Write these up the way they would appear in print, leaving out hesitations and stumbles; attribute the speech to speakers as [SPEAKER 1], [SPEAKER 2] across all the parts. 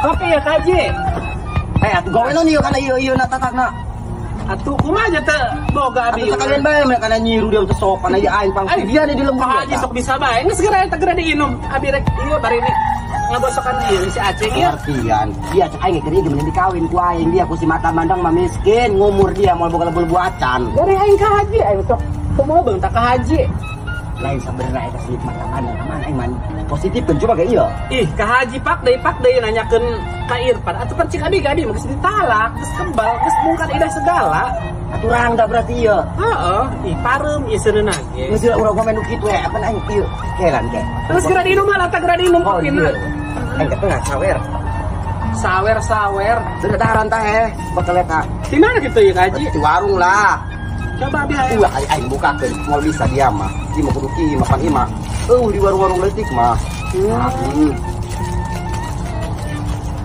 [SPEAKER 1] Kopi ya kaji.
[SPEAKER 2] Atuh gawe non ieu kana ieu na tatakna.
[SPEAKER 1] Atuh kumaha aja teh boga abi.
[SPEAKER 2] Atuh sakalian bae mereka kana nyiru dia teh sopan aya aing pangsi dia di lembur.
[SPEAKER 1] Haji sok bisa bae. Geus segera tegera diinum. Abi rek ieu bari ini ngagosokan ieu si Aceh ieu.
[SPEAKER 2] Artian dia cek aing keur ieu dikawin ku aing dia ku si mata mandang mah miskin ngumur dia moal boga lebu buatan.
[SPEAKER 1] Dari aing ka haji aing sok kumaha beung tak ka haji.
[SPEAKER 2] Lain sabenerna eta si mata mandang aman aing man positif kan coba ge ieu.
[SPEAKER 1] Ih ka haji pak deui nanyakeun ka Irfan atuh pan cik abi geus ditalak geus kembal geus mungkar idah segala.
[SPEAKER 2] Atuh rangda berarti ieu.
[SPEAKER 1] Heeh, ih pareum ieu seuneu ge.
[SPEAKER 2] Geus urang komen nu kitu we apa aing ieu kelan ge.
[SPEAKER 1] Terus geura diinum mah tak geura diinum kopina.
[SPEAKER 2] Aing tengah sawer.
[SPEAKER 1] Sawer.
[SPEAKER 2] Dadaran teh bakal eta.
[SPEAKER 1] Di mana kitu ya haji?
[SPEAKER 2] Di warung lah.
[SPEAKER 1] Coba abi aya.
[SPEAKER 2] Aing bukakeun moal bisa dia mah. Di mah kudu kieu mapan imah. Di warung-warung leutik mah.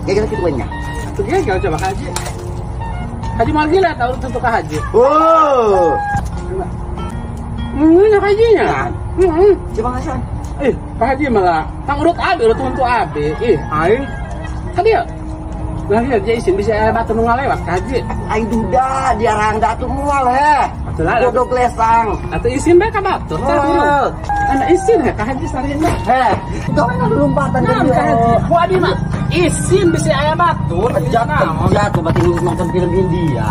[SPEAKER 2] Kayak gitu banyak.
[SPEAKER 1] Tuh gagal coba haji. Haji mal gila tahu untuk haji.
[SPEAKER 2] Oh.
[SPEAKER 1] Ini hajinya.
[SPEAKER 2] Coba ngasan.
[SPEAKER 1] Pak Haji malah tang urut abi, urut untuk abi. Aing tadi ya. Lah dia izin bisa batu nu ngalewat ka haji.
[SPEAKER 2] Aing duda dia rangda atuh moal he. Godog lesang.
[SPEAKER 1] Atuh izin bae ka batur. Anak izin he ka haji sarina.
[SPEAKER 2] Gawe na lompatan
[SPEAKER 1] ka haji. Ku abi mah izin bisa aya batur.
[SPEAKER 2] Jatuh berarti nonton film India.